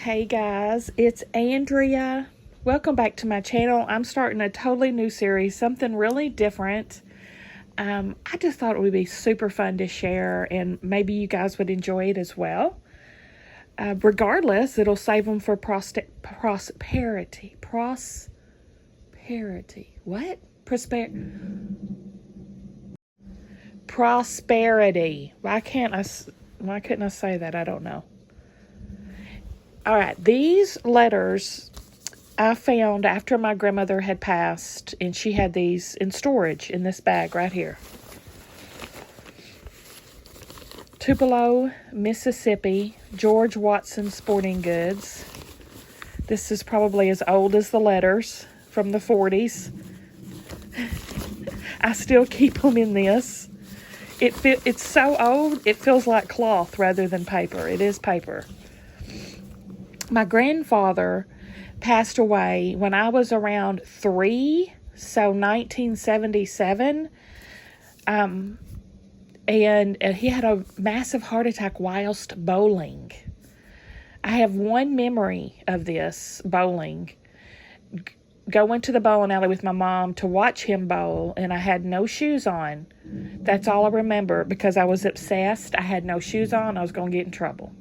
Hey guys, it's Andrea. Welcome back to my channel. I'm starting a totally new series, something really different. I just thought it would be super fun to share, and maybe you guys would enjoy it as well. Regardless, it'll save them for prosperity. What? Prosperity. Why couldn't I say that? I don't know. All right, these letters I found after my grandmother had passed, and she had these in storage in this bag right here. Tupelo, Mississippi, George Watson Sporting Goods. This is probably as old as the letters from the 40s. I still keep them in this. It's so old, it feels like cloth rather than paper. It is paper. My grandfather passed away when I was around 3, so 1977. And he had a massive heart attack whilst bowling. I have one memory of this bowling. Going to the bowling alley with my mom to watch him bowl, and I had no shoes on. That's all I remember because I was obsessed. I had no shoes on. I was going to get in trouble.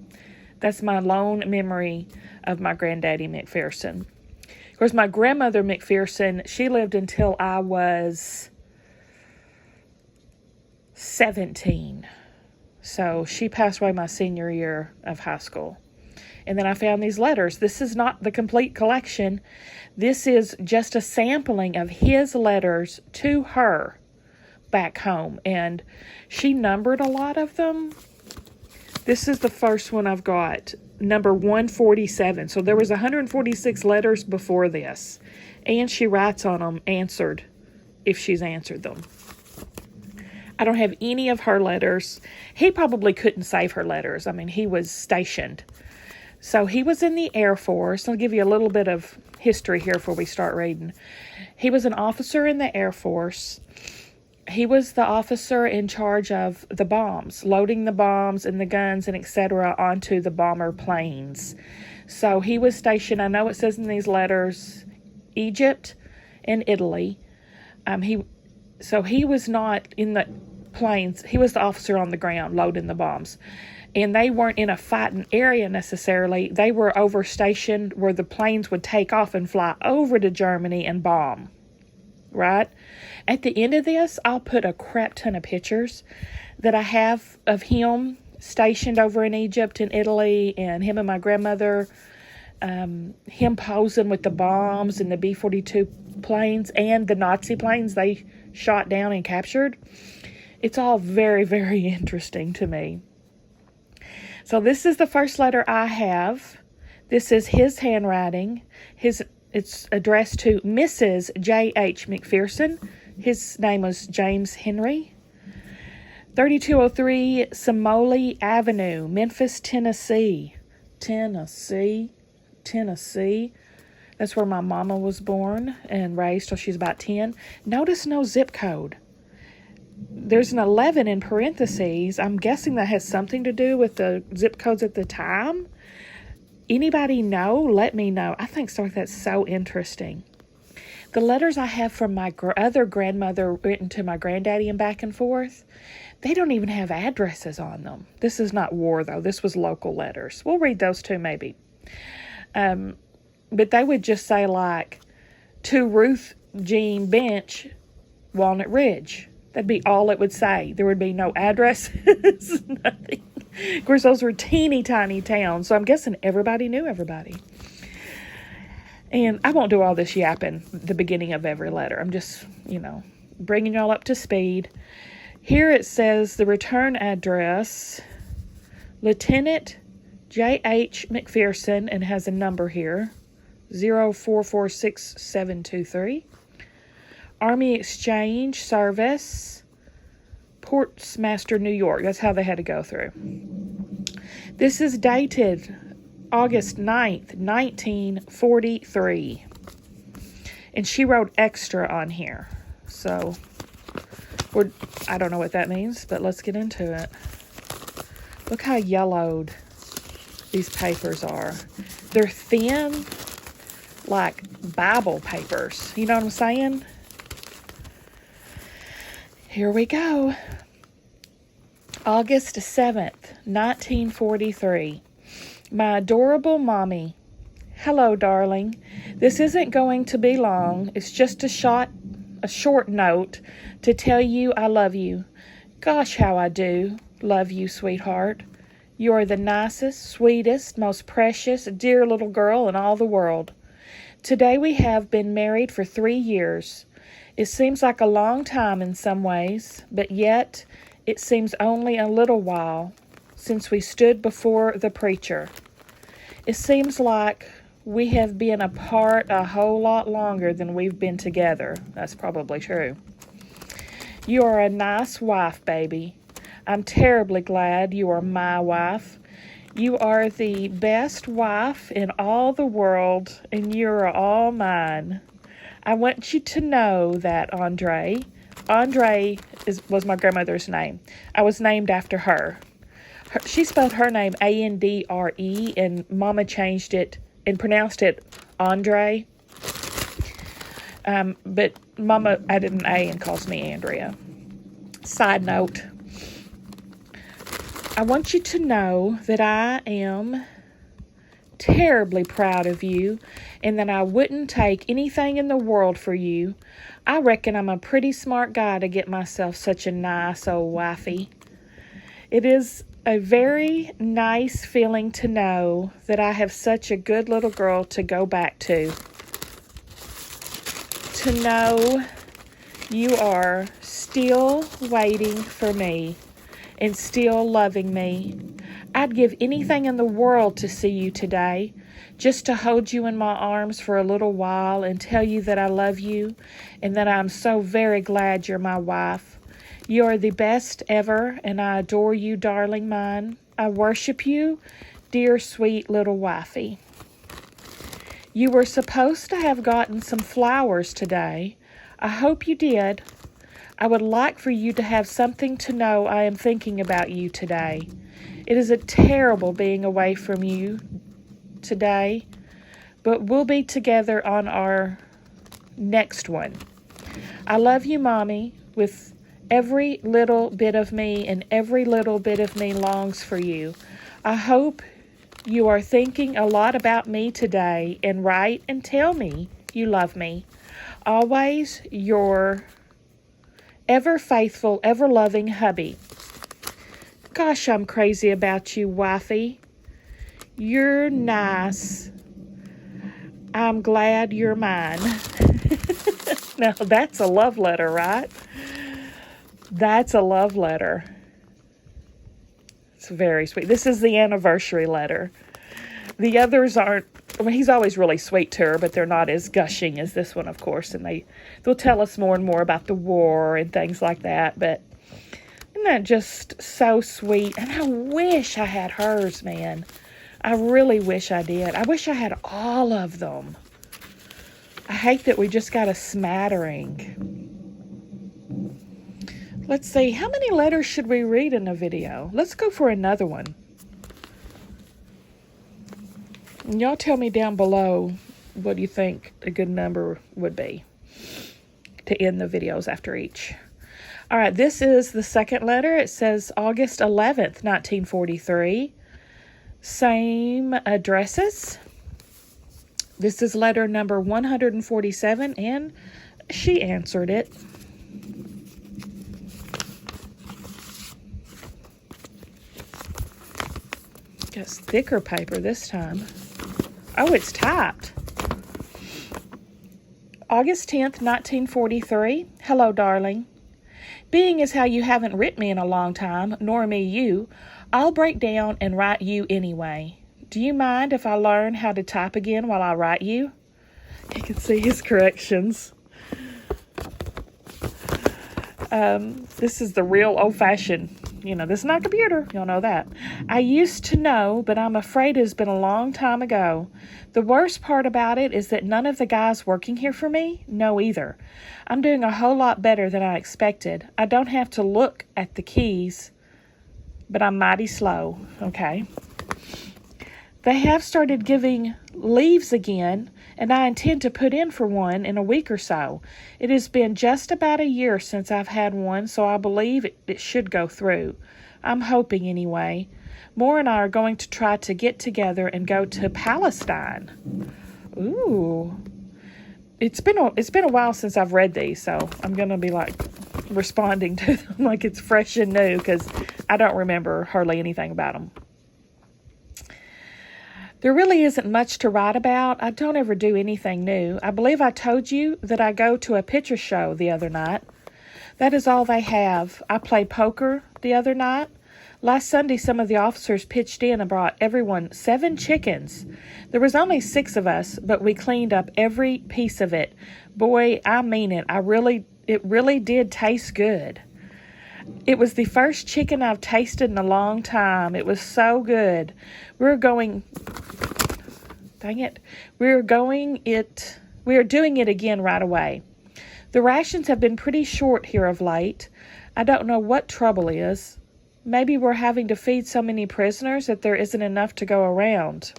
That's my lone memory of my granddaddy McPherson. Of course, my grandmother McPherson, she lived until I was 17. So she passed away my senior year of high school. And then I found these letters. This is not the complete collection. This is just a sampling of his letters to her back home. And she numbered a lot of them. This is the first one I've got, number 147. So there was 146 letters before this. And she writes on them, answered, if she's answered them. I don't have any of her letters. He probably couldn't save her letters. I mean, he was stationed. So he was in the Air Force. I'll give you a little bit of history here before we start reading. He was an officer in the Air Force. He was the officer in charge of the bombs, loading the bombs and the guns and etc. onto the bomber planes. So he was stationed, I know it says in these letters, Egypt and Italy. He was not in the planes. He was the officer on the ground loading the bombs. And they weren't in a fighting area necessarily. They were overstationed where the planes would take off and fly over to Germany and bomb. Right? At the end of this, I'll put a crap ton of pictures that I have of him stationed over in Egypt and Italy, and him and my grandmother, him posing with the bombs and the B-52 planes and the Nazi planes they shot down and captured. It's all very, very interesting to me. So this is the first letter I have. This is his handwriting. It's addressed to Mrs. J.H. McPherson. His name was James Henry. 3203 Somoli Avenue, Memphis, Tennessee. Tennessee. That's where my mama was born and raised till she's about 10. Notice no zip code. There's an 11 in parentheses. I'm guessing that has something to do with the zip codes at the time. Anybody know? Let me know. I think stuff like that's so interesting. The letters I have from my other grandmother written to my granddaddy and back and forth, they don't even have addresses on them. This is not war, though. This was local letters. We'll read those too, maybe. But they would just say, like, to Ruth Jean Bench, Walnut Ridge. That'd be all it would say. There would be no addresses, nothing. Of course, those were teeny tiny towns, so I'm guessing everybody knew everybody. And I won't do all this yapping at the beginning of every letter. I'm just, bringing y'all up to speed. Here it says the return address, Lieutenant J.H. McPherson, and has a number here, 0446723. Army Exchange Service, Portsmaster, New York. That's how they had to go through. This is dated August 9th, 1943. And she wrote extra on here. So, I don't know what that means, but let's get into it. Look how yellowed these papers are. They're thin, like Bible papers. You know what I'm saying? Here we go. August 7th, 1943. My adorable mommy. Hello, darling. This isn't going to be long. It's just a short note to tell you I love you. Gosh, how I do love you, sweetheart. You are the nicest, sweetest, most precious, dear little girl in all the world. Today we have been married for 3 years. It seems like a long time in some ways, but yet it seems only a little while since we stood before the preacher. It seems like we have been apart a whole lot longer than we've been together. That's probably true. You are a nice wife, baby. I'm terribly glad you are my wife. You are the best wife in all the world, and you're all mine. I want you to know that, Andre. Andre was my grandmother's name. I was named after her. She spelled her name Andre, and Mama changed it and pronounced it Andre. But Mama added an A and calls me Andrea. Side note, I want you to know that I am terribly proud of you and that I wouldn't take anything in the world for you. I reckon I'm a pretty smart guy to get myself such a nice old wifey. It is a very nice feeling to know that I have such a good little girl to go back to. To know you are still waiting for me and still loving me. I'd give anything in the world to see you today, just to hold you in my arms for a little while and tell you that I love you and that I'm so very glad you're my wife. You are the best ever, and I adore you, darling mine. I worship you, dear sweet little wifey. You were supposed to have gotten some flowers today. I hope you did. I would like for you to have something to know I am thinking about you today. It is a terrible being away from you today, but we'll be together on our next one. I love you, Mommy, with every little bit of me, and every little bit of me longs for you. I hope you are thinking a lot about me today, and write and tell me you love me. Always your ever faithful, ever loving hubby. Gosh, I'm crazy about you, wifey. You're nice. I'm glad you're mine. Now, that's a love letter, right? That's a love letter. It's very sweet. This is the anniversary letter. The others aren't, I mean, he's always really sweet to her, but they're not as gushing as this one, of course. And they'll tell us more and more about the war and things like that. But isn't that just so sweet? And I wish I had hers, man. I really wish I did. I wish I had all of them. I hate that we just got a smattering. Let's see, how many letters should we read in a video? Let's go for another one. And y'all tell me down below what you think a good number would be to end the videos after each. All right, this is the second letter. It says August 11th, 1943. Same addresses. This is letter number 147, and she answered it. Got thicker paper this time. Oh, it's typed. August 10th, 1943. Hello, darling. Being as how you haven't written me in a long time, nor me you, I'll break down and write you anyway. Do you mind if I learn how to type again while I write you? You can see his corrections. This is the real old-fashioned, this is not a computer. Y'all know that. I used to know, but I'm afraid it's been a long time ago. The worst part about it is that none of the guys working here for me know either. I'm doing a whole lot better than I expected. I don't have to look at the keys, but I'm mighty slow. Okay. They have started giving leaves again, and I intend to put in for one in a week or so. It has been just about a year since I've had one, so I believe it should go through. I'm hoping anyway. Moore and I are going to try to get together and go to Palestine. Ooh. It's been a while since I've read these, so I'm going to be like responding to them like it's fresh and new because I don't remember hardly anything about them. There really isn't much to write about. I don't ever do anything new. I believe I told you that I go to a picture show the other night. That is all they have. I played poker the other night. Last Sunday, some of the officers pitched in and brought everyone 7 chickens. There was only 6 of us, but we cleaned up every piece of it. Boy, I mean it. It really did taste good. It was the first chicken I've tasted in a long time. It was so good. We are doing it again right away. The rations have been pretty short here of late. I don't know what trouble is. Maybe we're having to feed so many prisoners that there isn't enough to go around.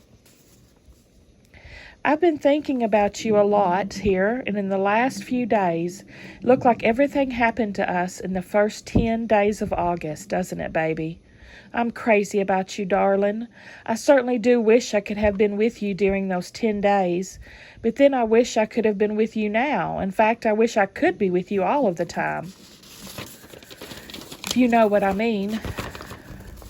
I've been thinking about you a lot here, and in the last few days, it looked like everything happened to us in the first 10 days of August, doesn't it, baby? I'm crazy about you, darling. I certainly do wish I could have been with you during those 10 days, but then I wish I could have been with you now. In fact, I wish I could be with you all of the time. If you know what I mean.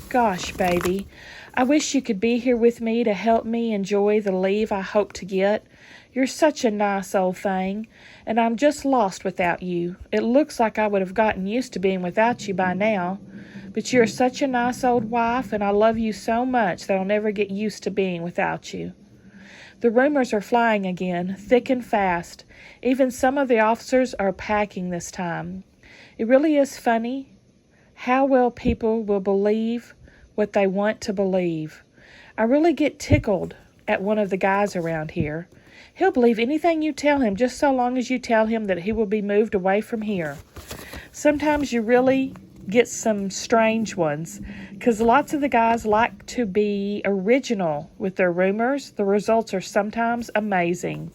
Gosh, baby, I wish you could be here with me to help me enjoy the leave I hope to get. You're such a nice old thing, and I'm just lost without you. It looks like I would have gotten used to being without you by now. But you're such a nice old wife, and I love you so much that I'll never get used to being without you. The rumors are flying again, thick and fast. Even some of the officers are packing this time. It really is funny how well people will believe what they want to believe. I really get tickled at one of the guys around here. He'll believe anything you tell him just so long as you tell him that he will be moved away from here. Sometimes you really get some strange ones because lots of the guys like to be original with their rumors. The results are sometimes amazing.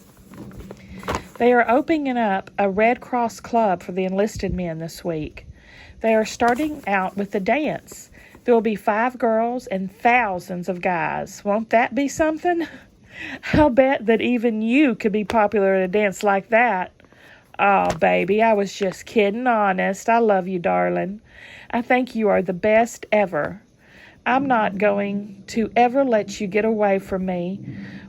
They are opening up a Red Cross club for the enlisted men this week. They are starting out with a dance. There will be 5 girls and thousands of guys. Won't that be something? I'll bet that even you could be popular at a dance like that. Oh, baby, I was just kidding, honest. I love you, darling. I think you are the best ever. I'm not going to ever let you get away from me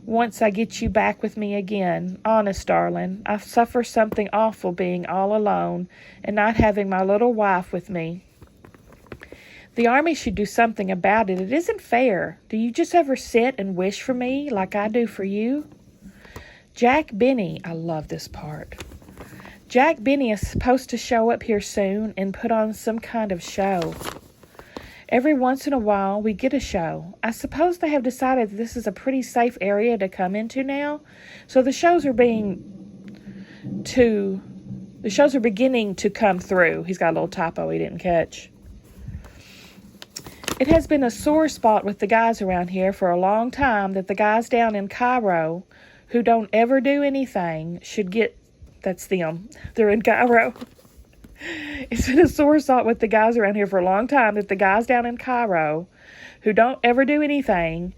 once I get you back with me again. Honest, darling, I suffer something awful being all alone and not having my little wife with me. The Army should do something about it. It isn't fair. Do you just ever sit and wish for me like I do for you? Jack Benny, I love this part. Jack Benny is supposed to show up here soon and put on some kind of show. Every once in a while, we get a show. I suppose they have decided that this is a pretty safe area to come into now, so the shows are beginning to come through. He's got a little typo he didn't catch. It has been a sore spot with the guys around here for a long time that the guys down in Cairo who don't ever do anything should get. That's them. They're in Cairo. It's been a sore spot with the guys around here for a long time that the guys down in Cairo who don't ever do anything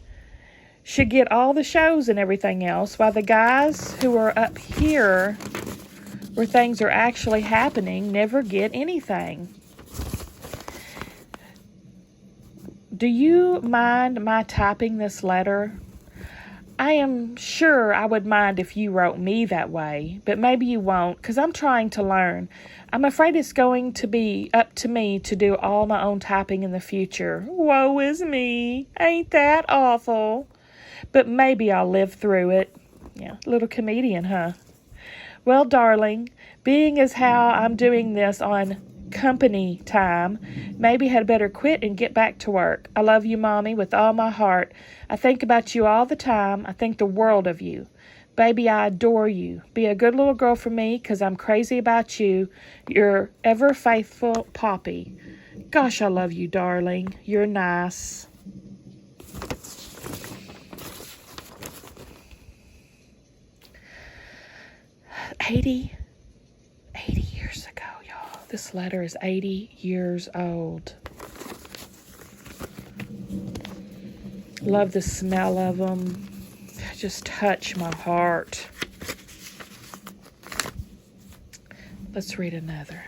should get all the shows and everything else, while the guys who are up here where things are actually happening never get anything. Do you mind my typing this letter? I am sure I would mind if you wrote me that way, but maybe you won't, because I'm trying to learn. I'm afraid it's going to be up to me to do all my own typing in the future. Woe is me. Ain't that awful? But maybe I'll live through it. Yeah, little comedian, huh? Well, darling, being as how I'm doing this on company time, maybe had better quit and get back to work. I love you, Mommy, with all my heart. I think about you all the time. I think the world of you. Baby, I adore you. Be a good little girl for me, 'cause I'm crazy about you. Your ever faithful Poppy. Gosh, I love you, darling. You're nice. 80 years ago, y'all. This letter is 80 years old. Love the smell of them. Just touch my heart. Let's read another.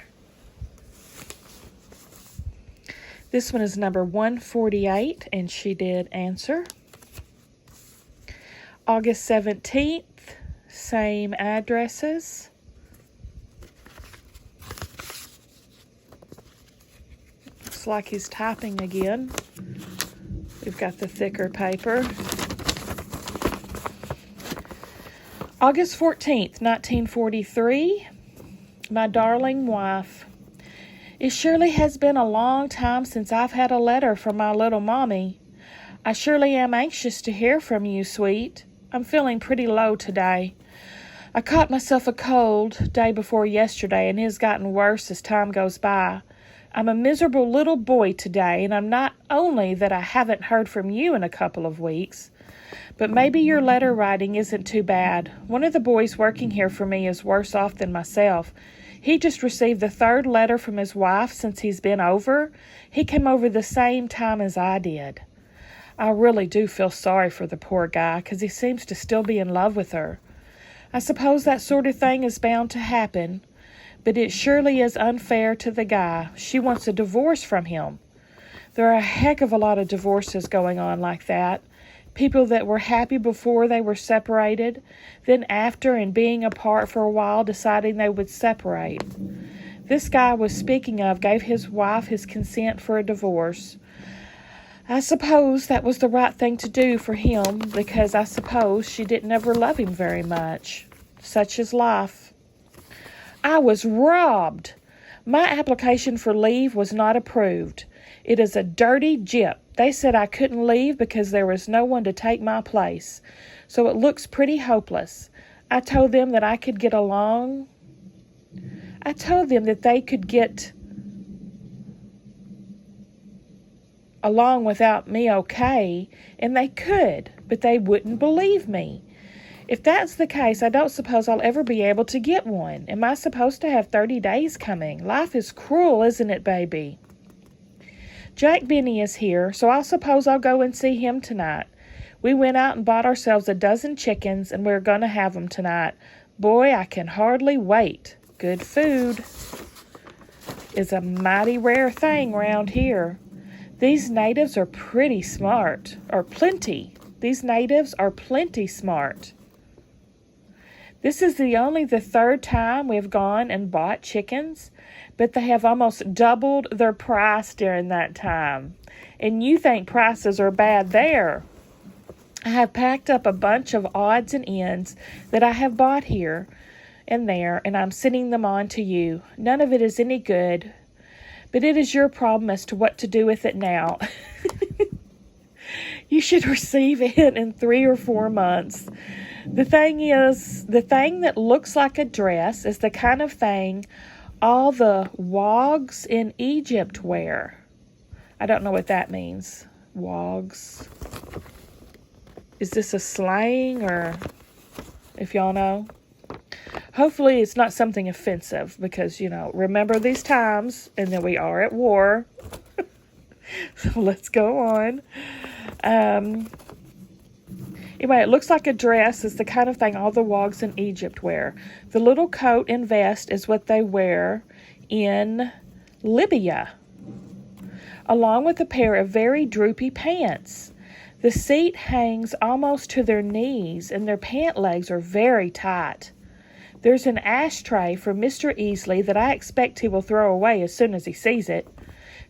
This one is number 148, and she did answer. August 17th, same addresses. Looks like he's typing again. We've got the thicker paper. August 14th, 1943. My darling wife. It surely has been a long time since I've had a letter from my little mommy. I surely am anxious to hear from you, sweet. I'm feeling pretty low today. I caught myself a cold day before yesterday, and it has gotten worse as time goes by. I'm a miserable little boy today, and I'm not only that I haven't heard from you in a couple of weeks, but maybe your letter writing isn't too bad. One of the boys working here for me is worse off than myself. He just received the third letter from his wife since he's been over. He came over the same time as I did. I really do feel sorry for the poor guy, 'cause he seems to still be in love with her. I suppose that sort of thing is bound to happen, but it surely is unfair to the guy. She wants a divorce from him. There are a heck of a lot of divorces going on like that. People that were happy before they were separated, then after and being apart for a while deciding they would separate. This guy was speaking of gave his wife his consent for a divorce. I suppose that was the right thing to do for him, because I suppose she didn't ever love him very much. Such is life. I was robbed. My application for leave was not approved. It is a dirty gyp. They said I couldn't leave because there was no one to take my place. So it looks pretty hopeless. I told them that I could get along. I told them that they could get along without me okay, and they could, but they wouldn't believe me. If that's the case, I don't suppose I'll ever be able to get one. Am I supposed to have 30 days coming? Life is cruel, isn't it, baby? Jack Benny is here, so I suppose I'll go and see him tonight. We went out and bought ourselves a dozen chickens, and we're going to have them tonight. Boy, I can hardly wait. Good food is a mighty rare thing round here. These natives are pretty smart, or plenty. These natives are plenty smart. This is the third time we've gone and bought chickens, but they have almost doubled their price during that time. And you think prices are bad there. I have packed up a bunch of odds and ends that I have bought here and there, and I'm sending them on to you. None of it is any good, but it is your problem as to what to do with it now. You should receive it in 3 or 4 months. The thing that looks like a dress is the kind of thing all the wogs in Egypt wear. I don't know what that means. Wogs. Is this a slang, or if y'all know? Hopefully it's not something offensive, because, remember these times, and then we are at war. So let's go on. Anyway, it looks like a dress is the kind of thing all the wogs in Egypt wear. The little coat and vest is what they wear in Libya, along with a pair of very droopy pants. The seat hangs almost to their knees, and their pant legs are very tight. There's an ashtray for Mr. Easley that I expect he will throw away as soon as he sees it.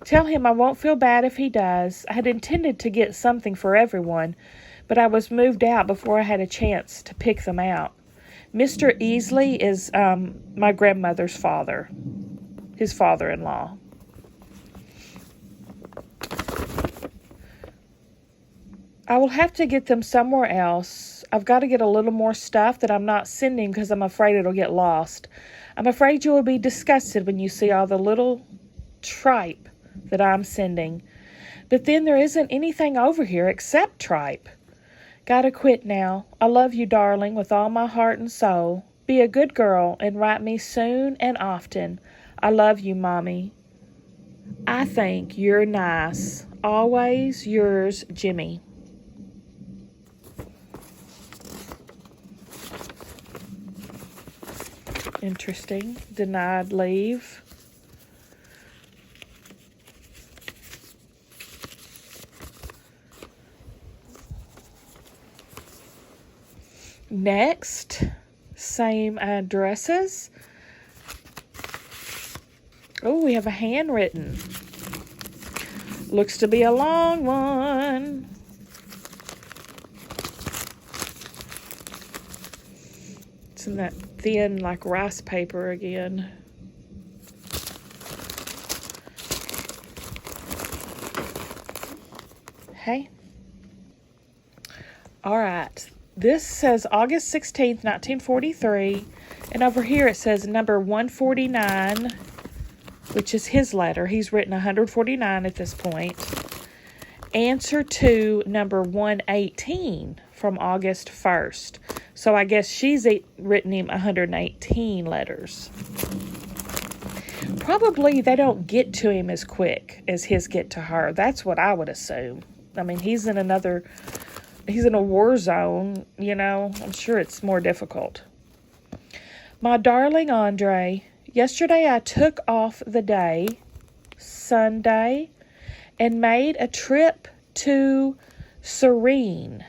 Tell him I won't feel bad if he does. I had intended to get something for everyone, but I was moved out before I had a chance to pick them out. Mr. Easley is my grandmother's father, his father-in-law. I will have to get them somewhere else. I've got to get a little more stuff that I'm not sending because I'm afraid it'll get lost. I'm afraid you will be disgusted when you see all the little tripe that I'm sending. But then there isn't anything over here except tripe. Gotta quit now. I love you, darling, with all my heart and soul. Be a good girl and write me soon and often. I love you, Mommy. I think you're nice. Always yours, Jimmy. Interesting. Denied leave. Next, same addresses. Oh, we have a handwritten. Looks to be a long one. It's in that thin, like rice paper again. Okay. All right. This says August 16th, 1943. And over here it says number 149, which is his letter. He's written 149 at this point. Answer to number 118 from August 1st. So I guess she's written him 118 letters. Probably they don't get to him as quick as his get to her. That's what I would assume. I mean, he's in a war zone, you know. I'm sure it's more difficult. My darling Andre, yesterday I took off the day, Sunday, and made a trip to Cyrene,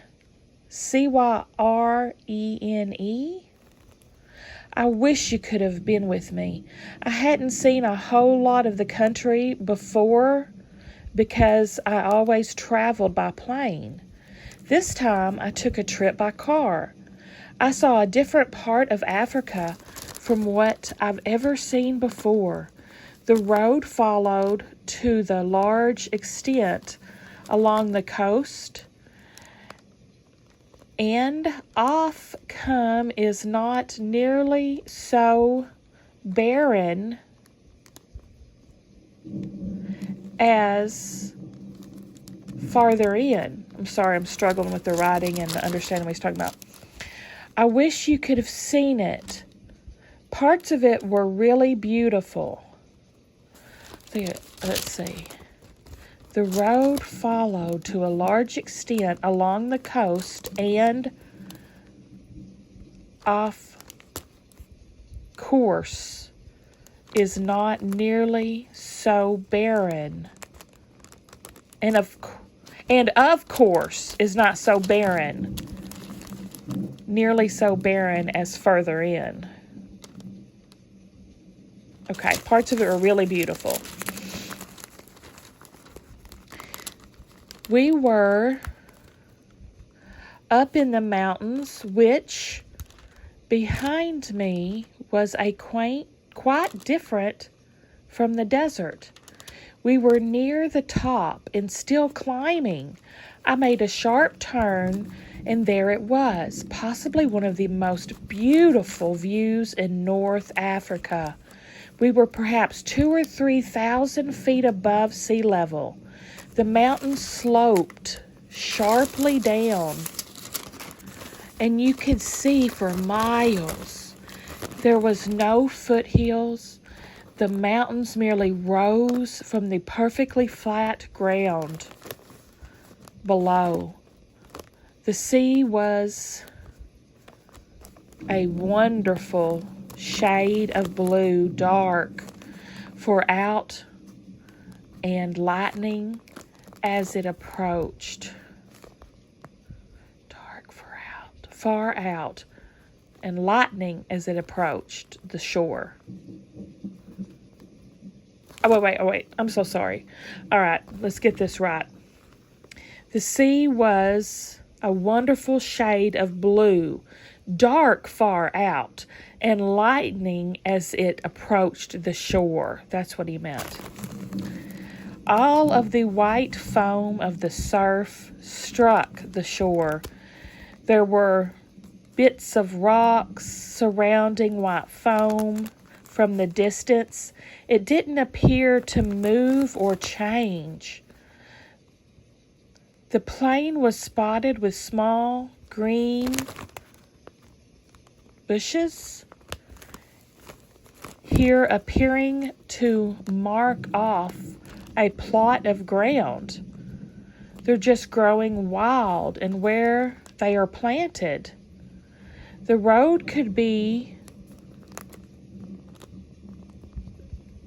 Cyrene. I wish you could have been with me. I hadn't seen a whole lot of the country before because I always traveled by plane. This time I took a trip by car. I saw a different part of Africa from what I've ever seen before. The road followed to the large extent along the coast, and off come is not nearly so barren as farther in. I'm sorry, I'm struggling with the writing and understanding what he's talking about. I wish you could have seen it. Parts of it were really beautiful. Let's see. The road followed to a large extent along the coast and off course is not nearly so barren. And of course is not so barren. Nearly so barren as further in. Okay, parts of it are really beautiful. We were up in the mountains, which behind me was quite different from the desert. We were near the top and still climbing. I made a sharp turn, and there it was, possibly one of the most beautiful views in North Africa. We were perhaps 2,000 or 3,000 feet above sea level. The mountain sloped sharply down, and you could see for miles. There was no foothills. The mountains merely rose from the perfectly flat ground below. The sea was a wonderful shade of blue, dark for out and lightning as it approached. Dark far out, and lightning as it approached the shore. Oh, wait. I'm so sorry. All right, let's get this right. The sea was a wonderful shade of blue, dark far out, and lightning as it approached the shore. That's what he meant. All of the white foam of the surf struck the shore. There were bits of rocks surrounding white foam. From the distance, it didn't appear to move or change. The plain was spotted with small green bushes here appearing to mark off a plot of ground. They're just growing wild and where they are planted. The road could be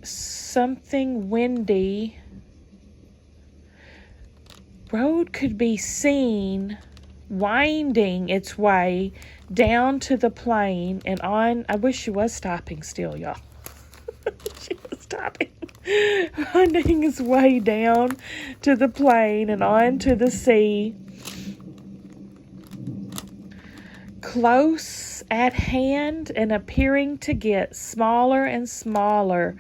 something windy. Road could be seen winding its way down to the plain and on. I wish she was stopping still, y'all. She was stopping. Winding its way down to the plain and on to the sea. Close at hand and appearing to get smaller and smaller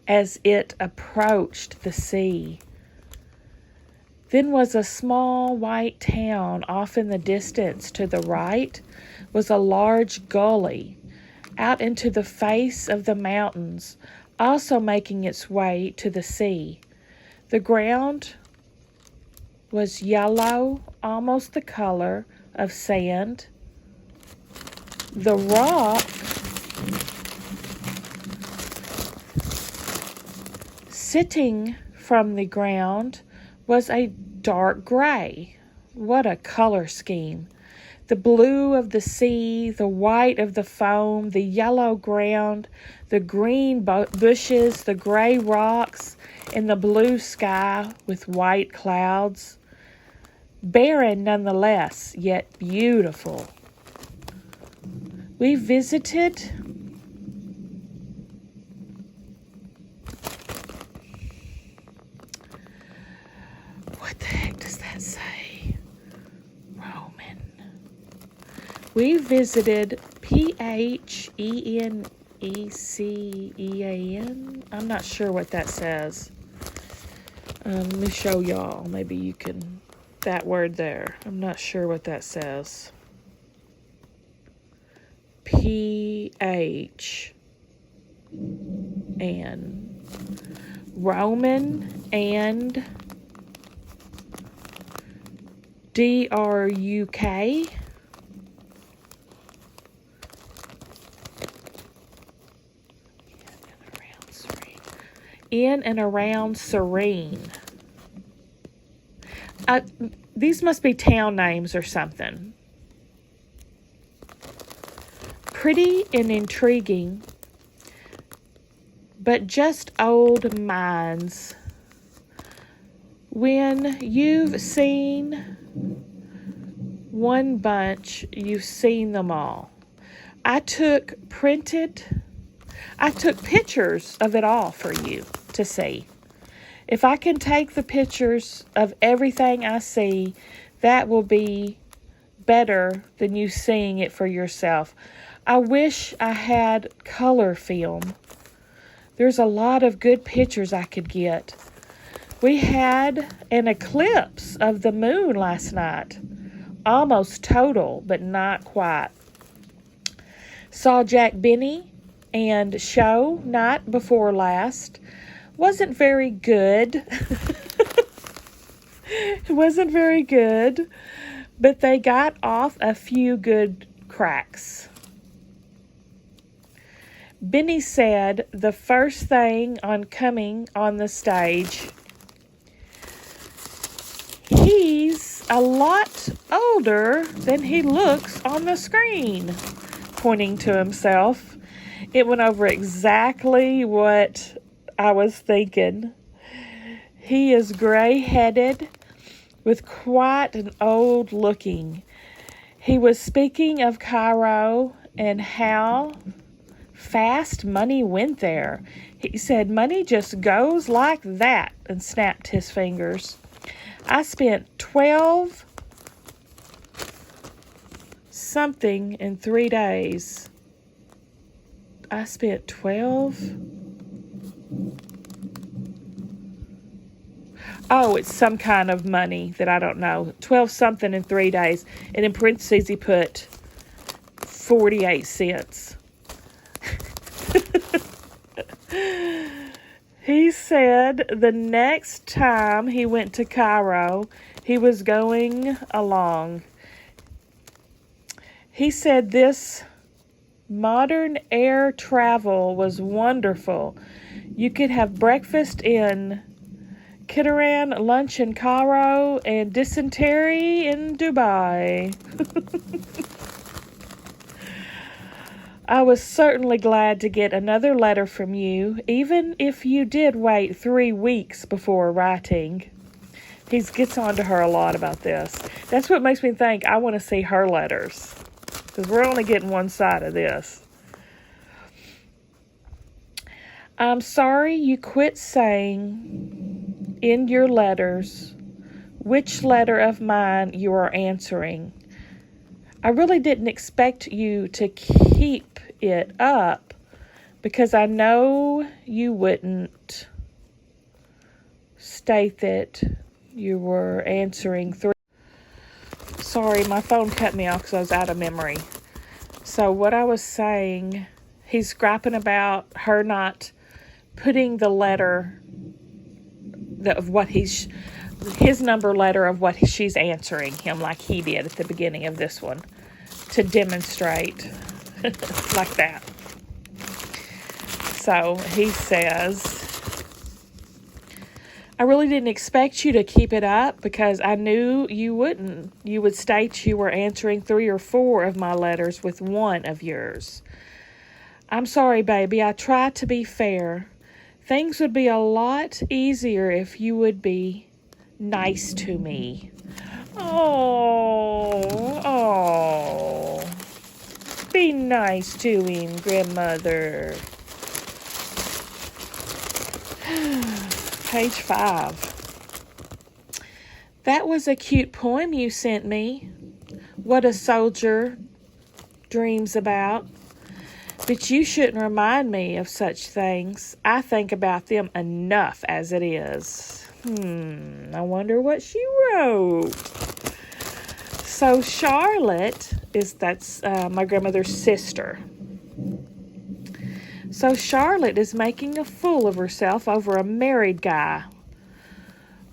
as it approached the sea. Then was a small white town off in the distance. To the right was a large gully out into the face of the mountains, also making its way to the sea. The ground was yellow, almost the color of sand. The rock sitting from the ground was a dark gray. What a color scheme. The blue of the sea, the white of the foam, the yellow ground, the green bushes, the gray rocks, and the blue sky with white clouds. Barren nonetheless, yet beautiful. We visited what the heck does that say? Roman. We visited Phenecean. I'm not sure what that says. Let me show y'all. Maybe you can, that word there. I'm not sure what that says. PH and Roman and DRUK. In and around Serene. These must be town names or something. Pretty and intriguing, but just old minds. When you've seen one bunch, you've seen them all. I took pictures of it all for you to see. If I can take the pictures of everything I see, that will be better than you seeing it for yourself. I wish I had color film. There's a lot of good pictures I could get. We had an eclipse of the moon last night. Almost total, but not quite. Saw Jack Benny and show night before last. Wasn't very good. It wasn't very good, but they got off a few good cracks. Benny said the first thing on coming on the stage, he's a lot older than he looks on the screen, pointing to himself. It went over exactly what I was thinking. He is gray-headed with quite an old looking. He was speaking of Cairo and how fast money went there. He said money just goes like that and snapped his fingers. I spent 12 something in 3 days. I spent 12. Oh, it's some kind of money that I don't know. 12 something in 3 days. And in parentheses, he put 48 cents. He said the next time he went to Cairo, he was going along. He said this Modern air travel was wonderful. You could have breakfast in Kitteran, lunch in Cairo, and dysentery in Dubai. I was certainly glad to get another letter from you, even if you did wait 3 weeks before writing. He gets on to her a lot about this. That's what makes me think I want to see her letters, because we're only getting one side of this. I'm sorry you quit saying in your letters which letter of mine you are answering. I really didn't expect you to keep it up because I know you wouldn't state that you were answering 3. Sorry, my phone cut me off because I was out of memory. So what I was saying, he's griping about her not putting the letter of what his number letter of what she's answering him like he did at the beginning of this one to demonstrate like that. So he says, I really didn't expect you to keep it up because I knew you wouldn't. You would state you were answering 3 or 4 of my letters with one of yours. I'm sorry, baby. I try to be fair. Things would be a lot easier if you would be nice to me. Oh. Be nice to him, grandmother. Page 5. That was a cute poem you sent me. What a soldier dreams about. But you shouldn't remind me of such things. I think about them enough as it is. I wonder what she wrote. So Charlotte that's my grandmother's sister. So Charlotte is making a fool of herself over a married guy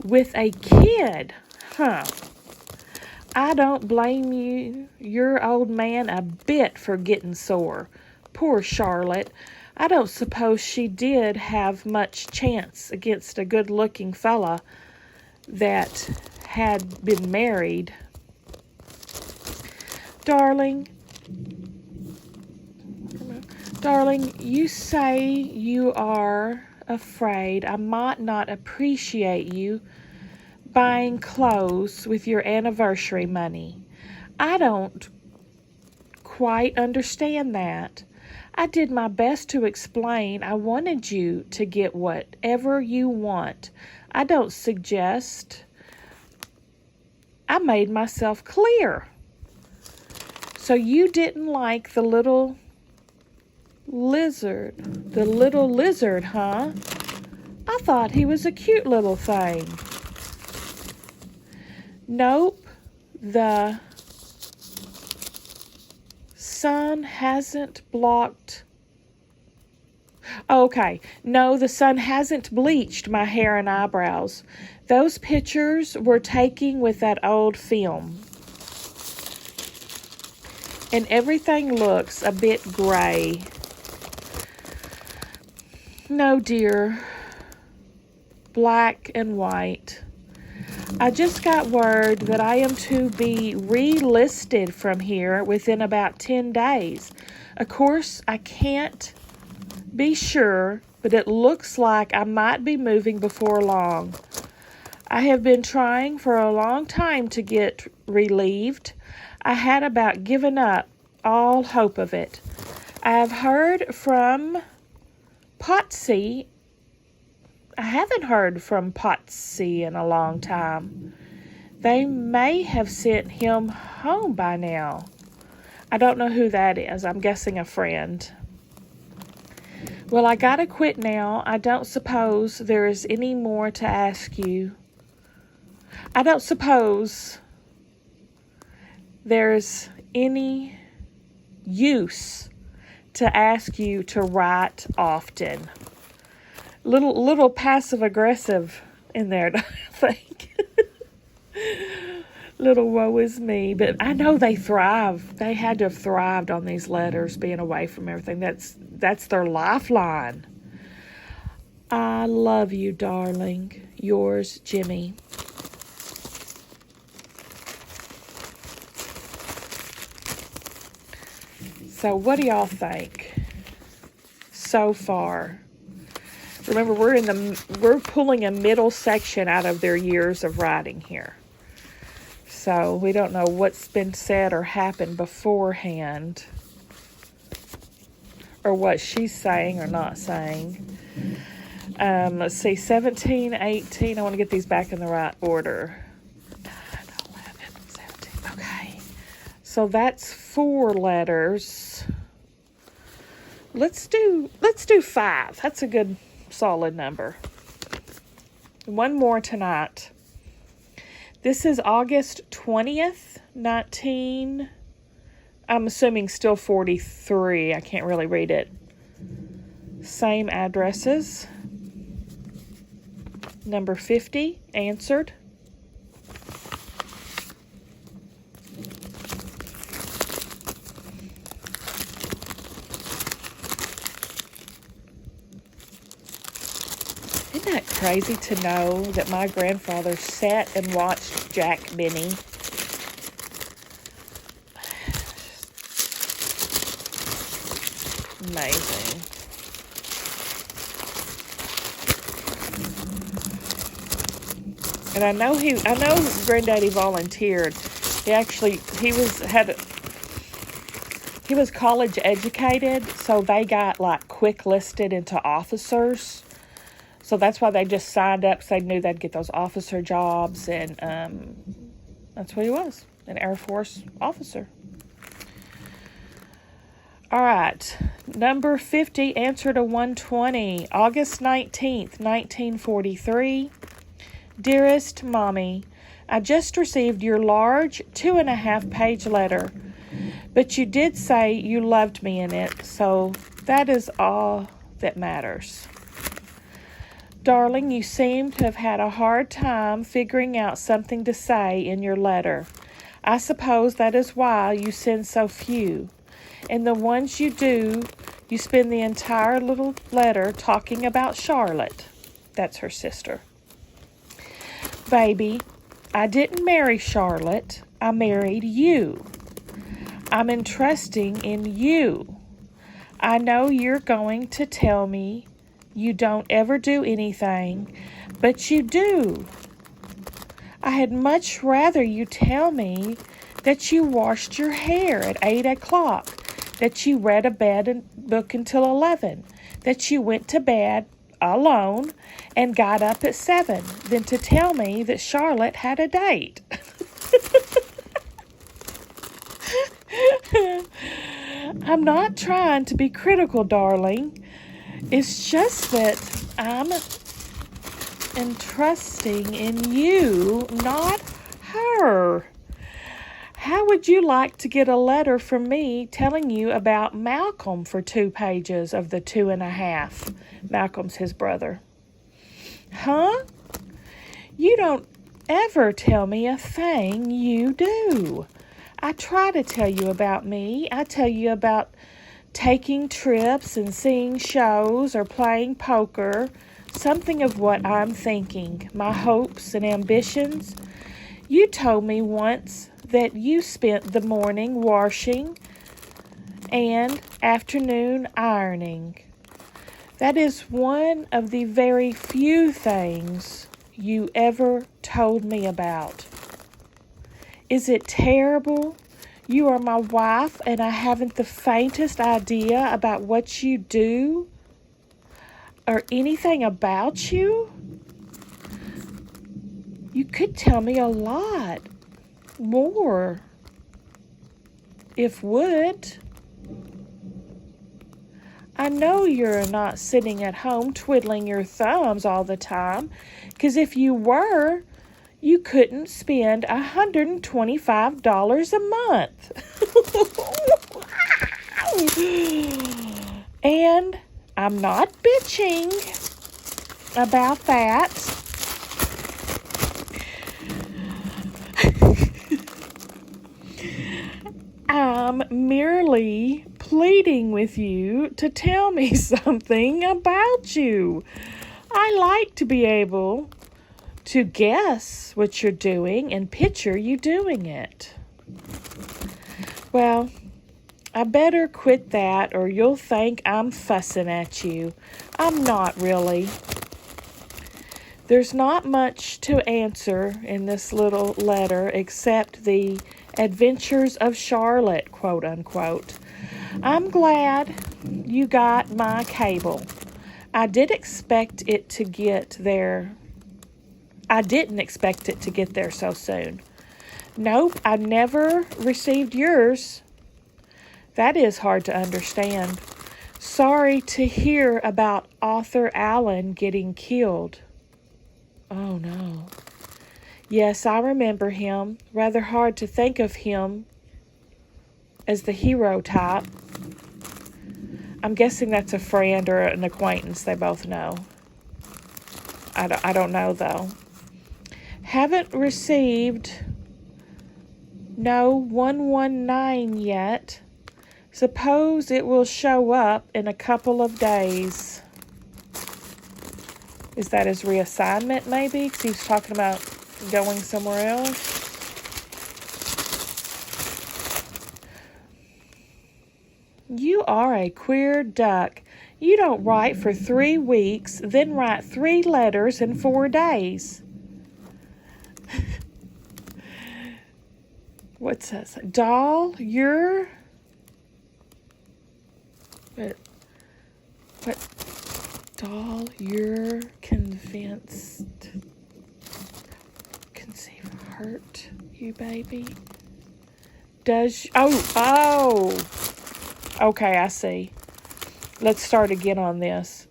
with a kid. I don't blame your old man a bit for getting sore. Poor Charlotte. I don't suppose she did have much chance against a good-looking fella that had been married. Darling, you say you are afraid I might not appreciate you buying clothes with your anniversary money. I don't quite understand that. I did my best to explain I wanted you to get whatever you want. I don't suggest I made myself clear. So you didn't like the little lizard, huh? I thought he was a cute little thing. Nope, the sun hasn't blocked. Okay, no, the sun hasn't bleached my hair and eyebrows. Those pictures were taken with that old film. And everything looks a bit gray. No, dear. Black and white. I just got word that I am to be relisted from here within about 10 days. Of course, I can't be sure, but it looks like I might be moving before long. I have been trying for a long time to get relieved. I had about given up all hope of it. I have heard from Potsy. I haven't heard from Potsy in a long time. They may have sent him home by now. I don't know who that is. I'm guessing a friend. Well, I gotta quit now. I don't suppose there is any more to ask you. I don't suppose there's any use to ask you to write often. Little passive aggressive in there, I think. Little woe is me. But I know they thrive. They had to have thrived on these letters, being away from everything. That's their lifeline. I love you, darling. Yours, Jimmy. So what do y'all think so far? Remember, we're pulling a middle section out of their years of writing here. So we don't know what's been said or happened beforehand, or what she's saying or not saying. Let's see, 17, 18. I want to get these back in the right order. 9, 11, 17. Okay. So that's 4 letters. Let's do 5. That's a good solid number. One more tonight. This is August 20th, I'm assuming still 43. I can't really read it. Same addresses. Number 50, answered. Isn't that crazy to know that my grandfather sat and watched Jack Benny? Amazing. And I know Granddaddy volunteered. He was college educated, so they got like quick listed into officers. So that's why they just signed up, because they knew they'd get those officer jobs, and that's what he was, an Air Force officer. All right, number 50, answer to 120, August 19th, 1943. Dearest Mommy, I just received your large 2.5-page letter, but you did say you loved me in it, so that is all that matters. Darling, you seem to have had a hard time figuring out something to say in your letter. I suppose that is why you send so few. And the ones you do, you spend the entire little letter talking about Charlotte. That's her sister. Baby, I didn't marry Charlotte. I married you. I'm entrusting in you. I know you're going to tell me you don't ever do anything, but you do. I had much rather you tell me that you washed your hair at 8 o'clock, that you read a book until 11, that you went to bed alone and got up at 7, than to tell me that Charlotte had a date. I'm not trying to be critical, darling. It's just that I'm entrusting in you, not her. How would you like to get a letter from me telling you about Malcolm for 2 pages of the 2.5? Malcolm's his brother. Huh? You don't ever tell me a thing you do. I try to tell you about me. I tell you about taking trips and seeing shows or playing poker, something of what I'm thinking, my hopes and ambitions. You told me once that you spent the morning washing and afternoon ironing. That is one of the very few things you ever told me about. Is it terrible? You are my wife, and I haven't the faintest idea about what you do or anything about you? You could tell me a lot more if would. I know you're not sitting at home twiddling your thumbs all the time, because if you were, you couldn't spend $125 a month. And I'm not bitching about that. really pleading with you to tell me something about you. I like to be able to guess what you're doing and picture you doing it. Well, I better quit that or you'll think I'm fussing at you. I'm not really. There's not much to answer in this little letter except the adventures of Charlotte, quote unquote. I'm glad you got my cable. I didn't expect it to get there so soon. Nope, I never received yours. That is hard to understand. Sorry to hear about Arthur Allen getting killed. Oh no. Yes, I remember him. Rather hard to think of him as the hero type. I'm guessing that's a friend or an acquaintance they both know. I don't know though. Haven't received no 119 yet. Suppose it will show up in a couple of days. Is that his reassignment maybe? Because he's talking about going somewhere else. You are a queer duck. You don't write for 3 weeks, then write 3 letters in 4 days. What's this? Doll, you're... What? Doll, you're convinced. Conceive hurt you, baby. Does... Oh! Okay, I see. Let's start again on this.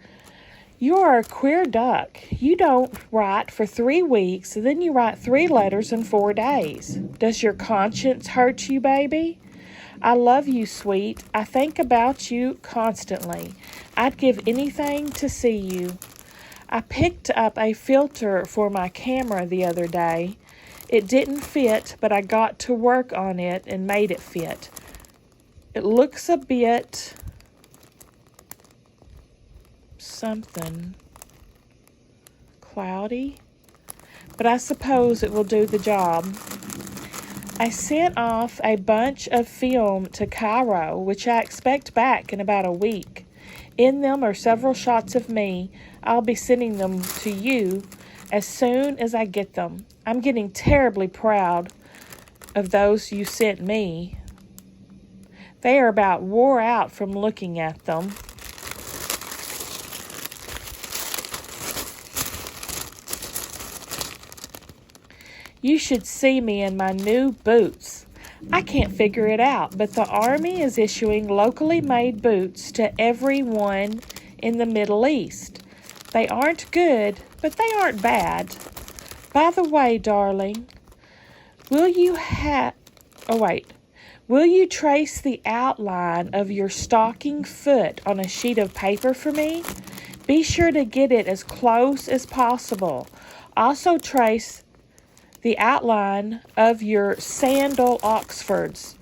You are a queer duck. You don't write for 3 weeks, then you write 3 letters in 4 days. Does your conscience hurt you, baby? I love you, sweet. I think about you constantly. I'd give anything to see you. I picked up a filter for my camera the other day. It didn't fit, but I got to work on it and made it fit. It looks a bit... something cloudy, but I suppose it will do the job. I sent off a bunch of film to Cairo, which I expect back in about a week. In them are several shots of me. I'll be sending them to you as soon as I get them. I'm getting terribly proud of those you sent me. They are about wore out from looking at them. You should see me in my new boots. I can't figure it out, but the Army is issuing locally made boots to everyone in the Middle East. They aren't good, but they aren't bad. By the way, darling, will you trace the outline of your stocking foot on a sheet of paper for me? Be sure to get it as close as possible. Also trace the outline of your sandal Oxfords.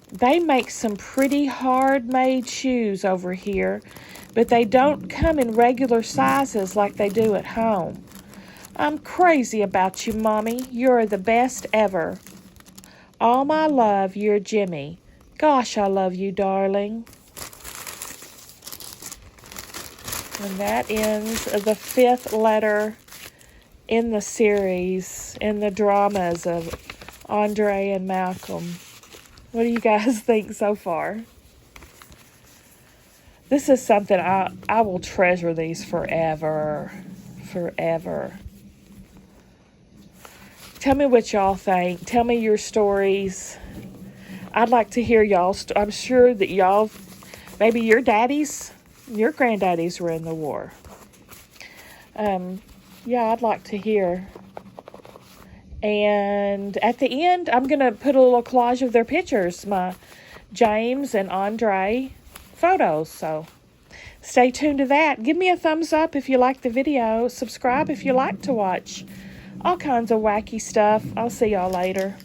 They make some pretty hard-made shoes over here, but they don't come in regular sizes like they do at home. I'm crazy about you, Mommy. You're the best ever. All my love, your Jimmy. Gosh, I love you, darling. And that ends the 5th letter in the series, in the dramas of Andre and Malcolm. What do you guys think so far? This is something I will treasure these forever. Forever. Tell me what y'all think. Tell me your stories. I'd like to hear y'all. I'm sure that y'all, maybe your daddies, your granddaddies were in the war. Yeah, I'd like to hear. And at the end, I'm going to put a little collage of their pictures, my James and Andre photos. So stay tuned to that. Give me a thumbs up if you like the video. Subscribe if you like to watch all kinds of wacky stuff. I'll see y'all later.